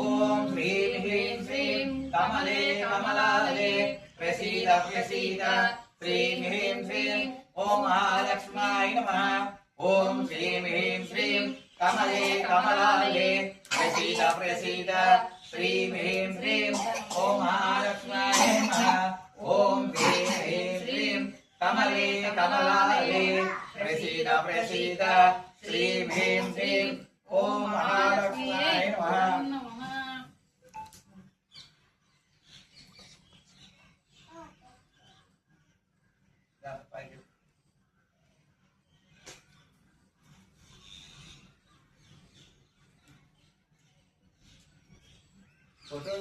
ओम ह्रीं ह्रीं श्रीं कमले कमलालये प्रसीद प्रसीद श्रीं ह्रीं श्रीं ओम महालक्ष्म्याय नमः। ओम श्रीं ह्रीं श्रीं कमले कमलालये प्रसीद प्रसीद श्रीं ह्रीं श्रीं ओम महालक्ष्म्याय नमः। ओम ह्रीं ह्रीं श्रीं कमले कमलालये प्रसीद प्रसीद श्रीं ह्रीं श्रीं ओम महालक्ष्म्याय नमः। फोटो